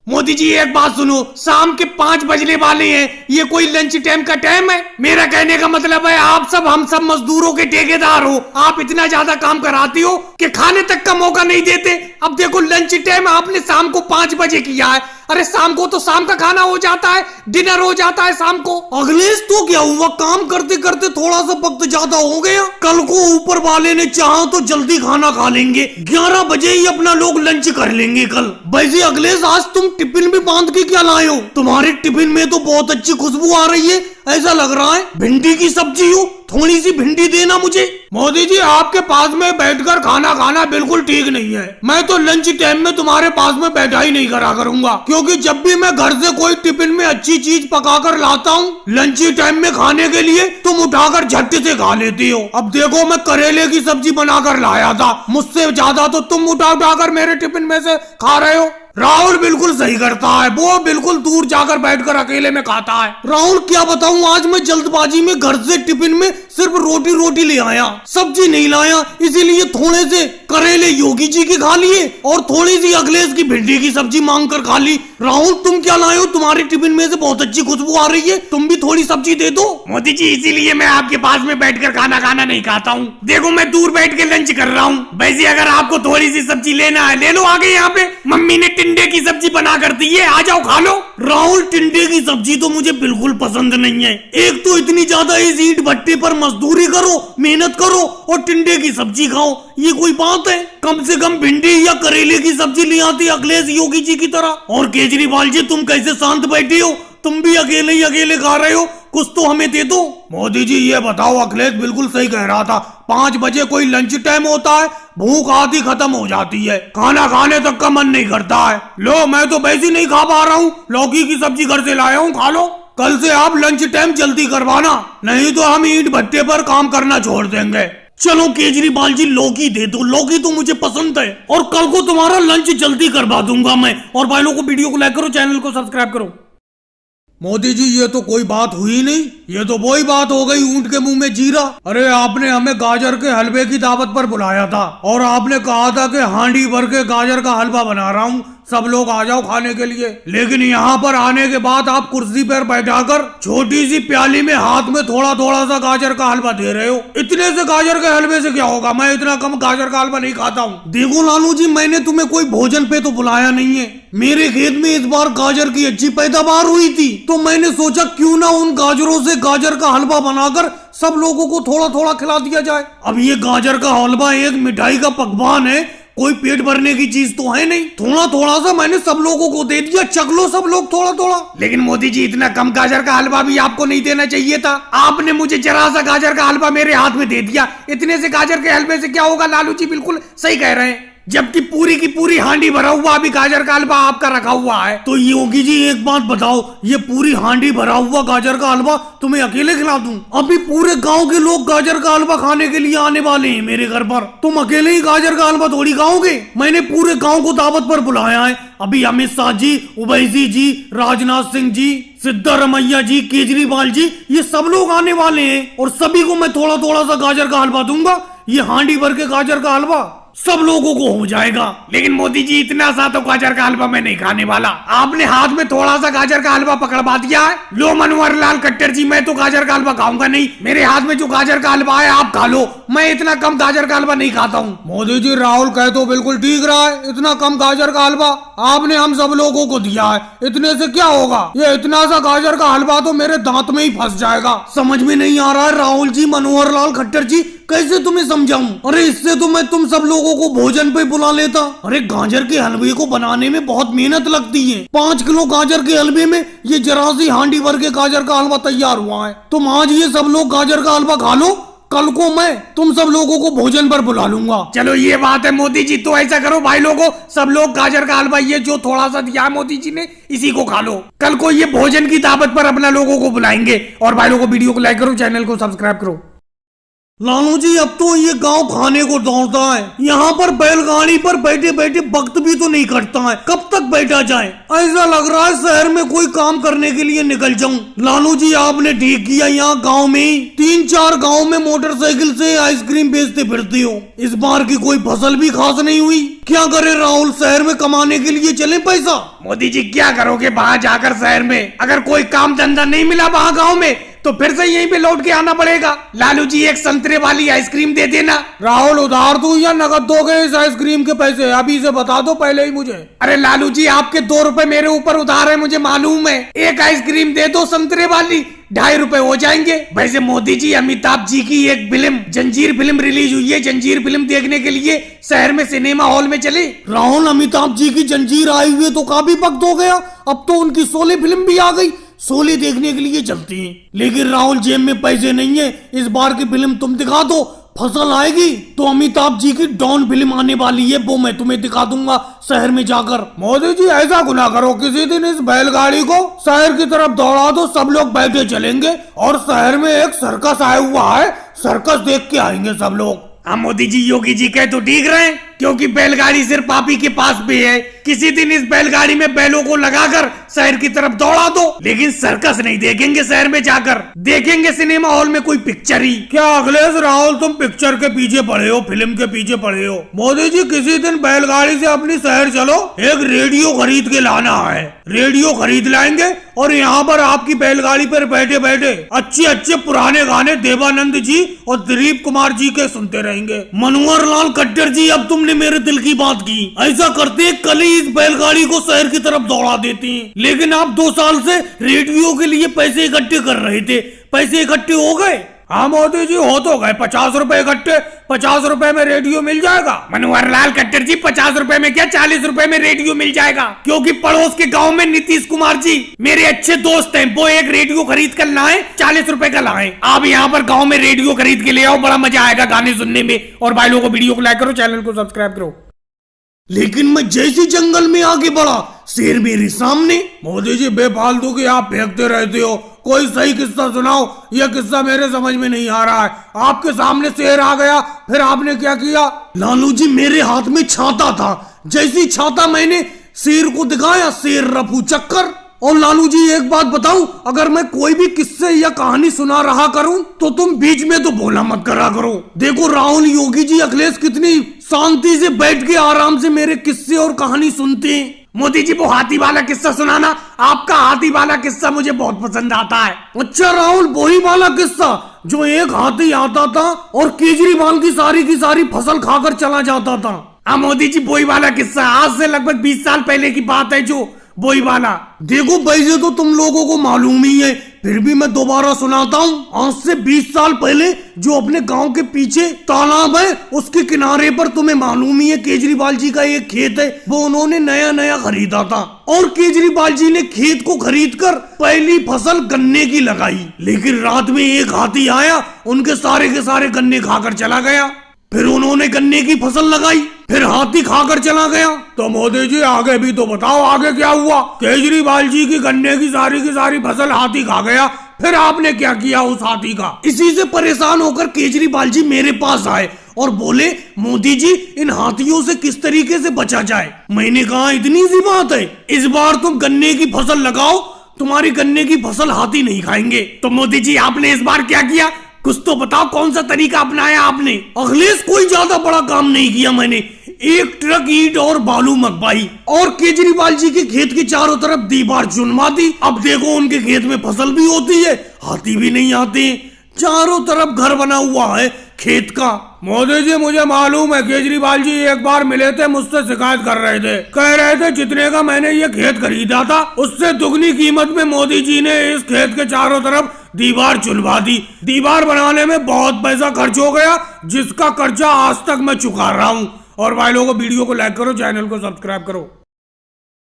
मोदी जी एक बात सुनो, शाम के 5 बजने वाले हैं, ये कोई लंच टाइम का टाइम है? मेरा कहने का मतलब है आप सब हम सब मजदूरों के ठेकेदार हो, आप इतना ज्यादा काम कराते हो कि खाने तक का मौका नहीं देते। अब देखो लंच टाइम आपने शाम को 5 बजे किया है, अरे शाम को तो शाम का खाना हो जाता है, डिनर हो जाता है शाम को। अगलेश तो क्या हुआ, काम करते करते थोड़ा सा वक्त ज्यादा हो गया। कल को ऊपर वाले ने चाहा तो जल्दी खाना खा लेंगे, 11 बजे ही अपना लोग लंच कर लेंगे कल। वैसे अगलेश आज तुम टिफिन भी बांध के क्या लाए हो? तुम्हारे टिफिन में तो बहुत अच्छी खुशबू आ रही है, ऐसा लग रहा है भिंडी की सब्जी हो, थोड़ी सी भिंडी देना मुझे। मोदी जी आपके पास में बैठकर खाना खाना बिल्कुल ठीक नहीं है, मैं तो लंच टाइम में तुम्हारे पास में बैठा ही नहीं करा करूंगा, क्योंकि जब भी मैं घर से कोई टिफिन में अच्छी चीज पकाकर लाता हूँ लंच टाइम में खाने के लिए, तुम उठाकर झट से खा लेती हो। अब देखो मैं करेले की सब्जी बनाकर लाया था, मुझसे ज्यादा तो तुम उठाकर मेरे टिफिन में से खा रहे हो। राहुल बिल्कुल सही करता है, वो बिल्कुल दूर जाकर बैठकर अकेले में खाता है। राहुल क्या बताऊं, आज मैं जल्दबाजी में घर से टिफिन में सिर्फ रोटी ले आया, सब्जी नहीं लाया, इसीलिए थोड़े से करेले योगी जी की खा लिए और थोड़ी सी अखिलेश की भिंडी की सब्जी मांग कर खा ली। राहुल तुम क्या लाए हो? तुम्हारे टिफिन में से बहुत अच्छी खुशबू आ रही है, तुम भी थोड़ी सब्जी दे दो। मोदी जी इसीलिए मैं आपके पास में बैठकर खाना नहीं खाता हूँ, देखो मैं दूर बैठ के लंच कर रहा हूँ। वैसे अगर आपको थोड़ी सी सब्जी लेना है ले लो, आगे यहाँ पे मम्मी ने टिंडे की सब्जी बना कर दी है, आ जाओ खा लो। राहुल टिंडे की सब्जी तो मुझे बिल्कुल पसंद नहीं है, एक तो इतनी ज्यादा इस ईंट भट्टे पर मजदूरी करो, मेहनत करो और टिंडे की सब्जी खाओ, ये कोई बात है? कम से कम भिंडी या करेले की सब्जी ले आती अखिलेश योगी जी की तरह। और केजरीवाल जी तुम कैसे शांत बैठे हो, तुम भी अकेले ही अकेले खा रहे हो, कुछ तो हमें दे दो। मोदी जी ये बताओ, अखिलेश बिल्कुल सही कह रहा था, 5 बजे कोई लंच टाइम होता है, भूख आधी खत्म हो जाती है, खाना खाने तक का मन नहीं करता है। लो मैं तो वैसे नहीं खा पा रहा हूँ, लौकी की सब्जी घर से लाया हूँ, खा लो। कल से आप लंच टाइम जल्दी करवाना, नहीं तो हम ईंट भट्टे पर काम करना छोड़ देंगे। चलो केजरीवाल जी लौकी दे दो, लौकी तो मुझे पसंद है और कल को तुम्हारा लंच जल्दी करवा दूंगा मैं। और भाई लोगों को वीडियो को लाइक करो, चैनल को सब्सक्राइब करो। मोदी जी ये तो कोई बात हुई नहीं, ये तो वही बात हो गई ऊंट के मुंह में जीरा। अरे आपने हमें गाजर के हलवे की दावत पर बुलाया था और आपने कहा था कि हांडी भर के गाजर का हलवा बना रहा हूँ, सब लोग आ जाओ खाने के लिए। लेकिन यहाँ पर आने के बाद आप कुर्सी पर बैठाकर छोटी सी प्याली में हाथ में थोड़ा थोड़ा सा गाजर का हलवा दे रहे हो। इतने से गाजर के हलवे से क्या होगा, मैं इतना कम गाजर का हलवा नहीं खाता हूँ। देखो लालू जी मैंने तुम्हें कोई भोजन पे तो बुलाया नहीं है, मेरे खेत में इस बार गाजर की अच्छी पैदावार हुई थी तो मैंने सोचा क्यों ना उन गाजरों से गाजर का हलवा बनाकर सब लोगों को थोड़ा थोड़ा खिला दिया जाए। अब ये गाजर का हलवा एक मिठाई का पकवान है, कोई पेट भरने की चीज तो है नहीं, थोड़ा थोड़ा सा मैंने सब लोगों को दे दिया, चख लो सब लोग थोड़ा थोड़ा। लेकिन मोदी जी इतना कम गाजर का हलवा भी आपको नहीं देना चाहिए था, आपने मुझे जरा सा गाजर का हलवा मेरे हाथ में दे दिया। इतने से गाजर के हलवे से क्या होगा? लालू जी बिल्कुल सही कह रहे हैं, जबकि पूरी की पूरी हांडी भरा हुआ अभी गाजर का हलवा आपका रखा हुआ है। तो योगी जी एक बात बताओ, ये पूरी हांडी भरा हुआ गाजर का हलवा तुम्हें अकेले खिला दूं? अभी पूरे गांव के लोग गाजर का हलवा खाने के लिए आने वाले हैं मेरे घर पर, तुम अकेले ही गाजर का हलवा थोड़ी खाओगे? मैंने पूरे गांव को दावत पर बुलाया है, अभी अमित शाह जी, ओवैसी जी, राजनाथ सिंह जी, सिद्धारमैया जी, केजरीवाल जी, ये सब लोग आने वाले हैं और सभी को मैं थोड़ा थोड़ा सा गाजर का हलवा दूंगा। ये हांडी भर के गाजर का हलवा सब लोगों को हो जाएगा। लेकिन मोदी जी इतना सा तो गाजर का हलवा मैं नहीं खाने वाला, आपने हाथ में थोड़ा सा गाजर का हलवा पकड़वा दिया है। लो मनोहर लाल खट्टर जी मैं तो गाजर का हलवा खाऊंगा नहीं, मेरे हाथ में जो गाजर का हलवा है आप खा लो, मैं इतना कम गाजर का हलवा नहीं खाता हूँ। मोदी जी राहुल कहे तो बिल्कुल ठीक रहा है, इतना कम गाजर का हलवा आपने हम सब लोगों को दिया है, इतने से क्या होगा? ये इतना सा गाजर का हलवा तो मेरे दांत में ही फंस जाएगा। समझ में नहीं आ रहा है राहुल जी, मनोहर लाल खट्टर जी, कैसे तुम्हें समझाऊं? अरे इससे तो मैं तुम सब लोगों को भोजन पे बुला लेता। अरे गाजर के हलवे को बनाने में बहुत मेहनत लगती है, 5 किलो गाजर के हलवे में ये जरा सी हांडी भर के गाजर का हलवा तैयार हुआ है। तुम आज ये सब लोग गाजर का हलवा खा लो, कल को मैं तुम सब लोगों को भोजन पर बुला लूंगा। चलो ये बात है मोदी जी, तो ऐसा करो भाई लोगों, सब लोग गाजर का हलवा ये जो थोड़ा सा दिया मोदी जी ने इसी को खा लो, कल को ये भोजन की दावत पर अपना लोगों को बुलाएंगे। और भाई लोगों वीडियो को लाइक करो, चैनल को सब्सक्राइब करो। लालू जी अब तो ये गांव खाने को दौड़ता है, यहाँ पर बैलगाड़ी पर बैठे बैठे वक्त भी तो नहीं कटता है, कब तक बैठा जाए। ऐसा लग रहा है शहर में कोई काम करने के लिए निकल जाऊं। लालू जी आपने ठीक किया, यहाँ गांव में ही 3-4 गांव में मोटरसाइकिल से आइसक्रीम बेचते फिरती हो। इस बार की कोई फसल भी खास नहीं हुई। क्या करे राहुल, शहर में कमाने के लिए चले पैसा। मोदी जी क्या करोगे वहाँ जाकर शहर में, अगर कोई काम धंधा नहीं मिला वहाँ गाँव में तो फिर से यहीं पे लौट के आना पड़ेगा। लालू जी एक संतरे वाली आइसक्रीम दे देना। राहुल उधार दूं या नकद दोगे इस आइसक्रीम के पैसे, अभी से बता दो पहले ही मुझे। अरे लालू जी आपके 2 रुपए मेरे ऊपर उधार है, मुझे मालूम है। एक आइसक्रीम दे दो संतरे वाली, 2.5 रुपए हो जाएंगे। वैसे मोदी जी अमिताभ जी की एक फिल्म जंजीर फिल्म रिलीज हुई है, जंजीर फिल्म देखने के लिए शहर में सिनेमा हॉल में चले। राहुल अमिताभ जी की जंजीर आई हुई तो काफी वक्त हो गया, अब तो उनकी शोले फिल्म भी आ गई, शोले देखने के लिए चलती हैं। लेकिन राहुल जेब में पैसे नहीं है, इस बार की फिल्म तुम दिखा दो, फसल आएगी तो अमिताभ जी की डॉन फिल्म आने वाली है, वो मैं तुम्हें दिखा दूंगा शहर में जाकर। मोदी जी ऐसा गुना करो, किसी दिन इस बैलगाड़ी को शहर की तरफ दौड़ा दो, सब लोग बैठे चलेंगे और शहर में एक सर्कस आया हुआ है, सर्कस देख के आएंगे सब लोग। हाँ मोदी जी, योगी जी कहे तो ठीक रहे, क्योंकि बैलगाड़ी सिर्फ आप ही के पास भी है। किसी दिन इस बैलगाड़ी में बैलों को लगाकर शहर की तरफ दौड़ा दो, लेकिन सर्कस नहीं देखेंगे शहर में जाकर, देखेंगे सिनेमा हॉल में कोई पिक्चर ही। क्या अखिलेश राहुल तुम पिक्चर के पीछे पड़े हो, फिल्म के पीछे पड़े हो। मोदी जी किसी दिन बैलगाड़ी से अपनी शहर चलो, एक रेडियो खरीद के लाना है, रेडियो खरीद लाएंगे और यहाँ पर आपकी बैलगाड़ी पर बैठे बैठे अच्छे अच्छे पुराने गाने देवानंद जी और दिलीप कुमार जी के सुनते रहेंगे। मनोहर लाल खट्टर जी अब तुमने मेरे दिल की बात की, ऐसा करते कल ही इस बैलगाड़ी को शहर की तरफ दौड़ा देती हैं। लेकिन आप 2 साल से रेडियो के लिए पैसे इकट्ठे कर रहे थे, पैसे इकट्ठे हो गए। हाँ मोदी जी हो तो गए, 50 रुपए इकट्ठे, 50 रुपए में रेडियो मिल जाएगा। मनोहर लाल खट्टर जी 50 रुपए में क्या 40 रुपए में रेडियो मिल जाएगा, क्योंकि पड़ोस के गांव में नीतीश कुमार जी मेरे अच्छे दोस्त हैं, वो एक रेडियो खरीद कर लाए, 40 रुपए का लाए। आप यहाँ पर गाँव में रेडियो खरीद के ले आओ, बड़ा मजा आएगा गाने सुनने में। और भाई लोगों को वीडियो को लाइक करो, चैनल को सब्सक्राइब करो। लेकिन मैं जैसी जंगल में आगे बढ़ा, शेर मेरे सामने। मोदी जी बेफालतू की आप फेंकते रहते हो, कोई सही किस्सा सुनाओ, यह किस्सा मेरे समझ में नहीं आ रहा है। आपके सामने शेर आ गया, फिर आपने क्या किया। लालू जी मेरे हाथ में छाता था, जैसी छाता मैंने शेर को दिखाया, शेर रफू चक्कर। और लालू जी एक बात बताऊं, अगर मैं कोई भी किस्से या कहानी सुना रहा करूं तो तुम बीच में तो बोला मत करा करो। देखो राहुल, योगी जी, अखिलेश कितनी शांति से बैठ के आराम से मेरे किस्से और कहानी सुनते हैं। मोदी जी वो हाथी वाला किस्सा सुनाना, आपका हाथी वाला किस्सा मुझे बहुत पसंद आता है। अच्छा राहुल, वही वाला किस्सा जो एक हाथी आता था और केजरीवाल की सारी फसल खाकर चला जाता था। हाँ मोदी जी वही वाला किस्सा, आज से लगभग 20 साल पहले की बात है, जो वही वाला। देखो वैसे तो तुम लोगों को मालूम ही है, फिर भी मैं दोबारा सुनाता हूँ। आज से 20 साल पहले जो अपने गांव के पीछे तालाब है, उसके किनारे पर तुम्हें मालूम ही है केजरीवाल जी का एक खेत है, वो उन्होंने नया खरीदा था। और केजरीवाल जी ने खेत को खरीद कर पहली फसल गन्ने की लगाई, लेकिन रात में एक हाथी आया, उनके सारे के सारे गन्ने खाकर चला गया। फिर उन्होंने गन्ने की फसल लगाई, फिर हाथी खाकर चला गया। तो मोदी जी आगे भी तो बताओ, आगे क्या हुआ। केजरीवाल जी की गन्ने की सारी फसल हाथी खा गया, फिर आपने क्या किया उस हाथी का। इसी से परेशान होकर केजरीवाल जी मेरे पास आए और बोले, मोदी जी इन हाथियों से किस तरीके से बचा जाए। मैंने कहा इतनी सी बात है, इस बार तुम गन्ने की फसल लगाओ, तुम्हारी गन्ने की फसल हाथी नहीं खाएंगे। तो मोदी जी आपने इस बार क्या किया, कुछ तो बताओ, कौन सा तरीका अपनाया आपने। अखिलेश कोई ज्यादा बड़ा काम नहीं किया मैंने, एक ट्रक ईंट और बालू मंगवाई और केजरीवाल जी के खेत की चारों तरफ दीवार चुनवा दी। अब देखो उनके खेत में फसल भी होती है, हाथी भी नहीं आते, चारों तरफ घर बना हुआ है खेत का। मोदी जी मुझे मालूम है, केजरीवाल जी एक बार मिले थे, मुझसे शिकायत कर रहे थे, कह रहे थे जितने का मैंने ये खेत खरीदा था उससे दुगनी कीमत में मोदी जी ने इस खेत के चारों तरफ दीवार चुनवा दी। दीवार बनाने में बहुत पैसा खर्च हो गया, जिसका कर्जा आज तक मैं चुका रहा हूँ। और भाई लोगों वीडियो को लाइक करो, चैनल को सब्सक्राइब करो।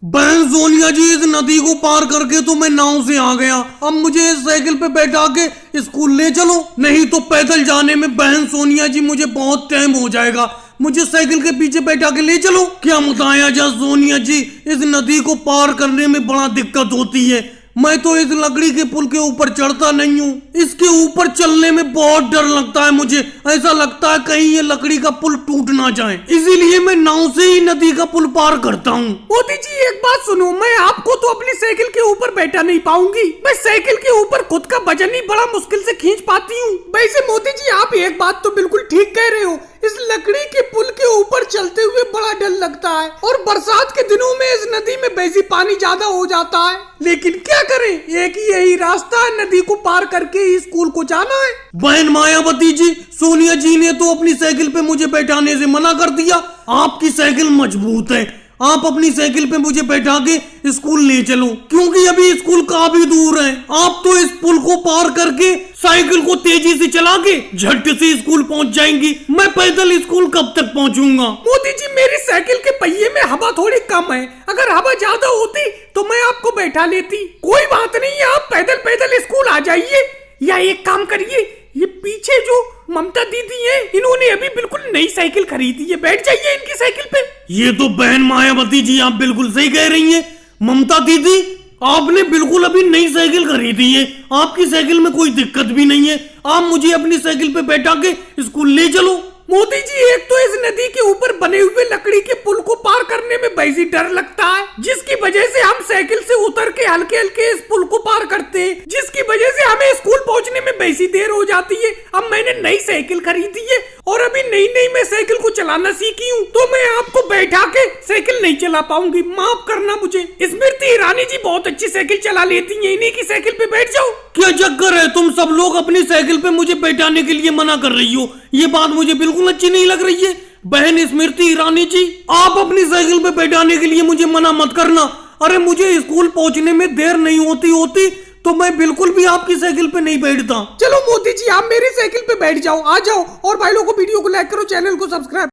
बहन सोनिया जी, इस नदी को पार करके तो मैं नाव से आ गया, अब मुझे इस साइकिल पे बैठा के स्कूल ले चलो, नहीं तो पैदल जाने में बहन सोनिया जी मुझे बहुत टाइम हो जाएगा, मुझे साइकिल के पीछे बैठा के ले चलो। क्या बताया जा सोनिया जी, इस नदी को पार करने में बड़ा दिक्कत होती है, मैं तो इस लकड़ी के पुल के ऊपर चढ़ता नहीं हूँ। इसके ऊपर चलने में बहुत डर लगता है मुझे। ऐसा लगता है कहीं ये लकड़ी का पुल टूट ना जाए, इसीलिए मैं नाव से ही नदी का पुल पार करता हूँ। मोदी जी एक बात सुनो, मैं आपको तो अपनी साइकिल के ऊपर बैठा नहीं पाऊंगी। मैं साइकिल के ऊपर खुद का वजन ही बड़ा मुश्किल से खींच पाती हूँ। वैसे मोदी जी आप एक बात तो बिल्कुल ठीक कह रहे हो, इस लकड़ी के पुल के ऊपर चलते हुए बड़ा डर लगता है और बरसात के दिनों में इस नदी में वैसे पानी ज्यादा हो जाता है। लेकिन क्या करें, एक ही यही रास्ता है, नदी को पार करके स्कूल को जाना है। बहन मायावती जी, सोनिया जी ने तो अपनी साइकिल पे मुझे बैठाने से मना कर दिया। आपकी साइकिल मजबूत है, आप अपनी साइकिल पे मुझे बैठा के स्कूल ले चलो, क्योंकि अभी स्कूल काफी दूर है। आप तो इस पुल को पार करके साइकिल को तेजी से चला के झट से स्कूल पहुंच जाएंगी। मैं पैदल स्कूल कब तक पहुंचूंगा? मोदी जी मेरी साइकिल के पहिए में हवा थोड़ी कम है, अगर हवा ज्यादा होती तो मैं आपको बैठा लेती। कोई बात नहीं, आप पैदल पैदल स्कूल आ जाइए। या एक काम करिए, ये पीछे जो ममता दीदी है, इन्होंने अभी बिल्कुल नई साइकिल खरीदी है, बैठ जाइए इनकी साइकिल पे। ये तो बहन मायावती जी आप बिल्कुल सही कह रही हैं। ममता दीदी आपने बिल्कुल अभी नई साइकिल खरीदी है, आपकी साइकिल में कोई दिक्कत भी नहीं है। आप मुझे अपनी साइकिल पे बैठा के स्कूल ले चलो। मोदी जी एक तो इस नदी के ऊपर बने हुए लकड़ी के पुल को पार करने में वैसे डर लगता है, जिसकी वजह से हम साइकिल से उतर के हल्के हल्के इस पुल को पार करते हैं, जिसकी वजह से हमें स्कूल पहुंचने में वैसी देर हो जाती है। अब मैंने नई साइकिल खरीदी है और अभी नई नई मैं साइकिल को चलाना सीखी हूँ, तो मैं आपको बैठा के साइकिल नहीं चला पाऊंगी, माफ करना मुझे। स्मृति ईरानी जी बहुत अच्छी साइकिल चला लेती है, इन्हीं की साइकिल पे बैठ जाओ। क्या चक्कर है, तुम सब लोग अपनी साइकिल पे मुझे बैठाने के लिए मना कर रही हो, ये बात मुझे बिल्कुल अच्छी नहीं लग रही है। बहन स्मृति ईरानी जी, आप अपनी साइकिल पे बैठाने के लिए मुझे मना मत करना। अरे मुझे स्कूल पहुंचने में देर नहीं होती तो मैं बिल्कुल भी आपकी साइकिल पे नहीं बैठता। चलो मोदी जी आप मेरी साइकिल पे बैठ जाओ, आ जाओ। और भाई लोगों को वीडियो को लाइक करो, चैनल को सब्सक्राइब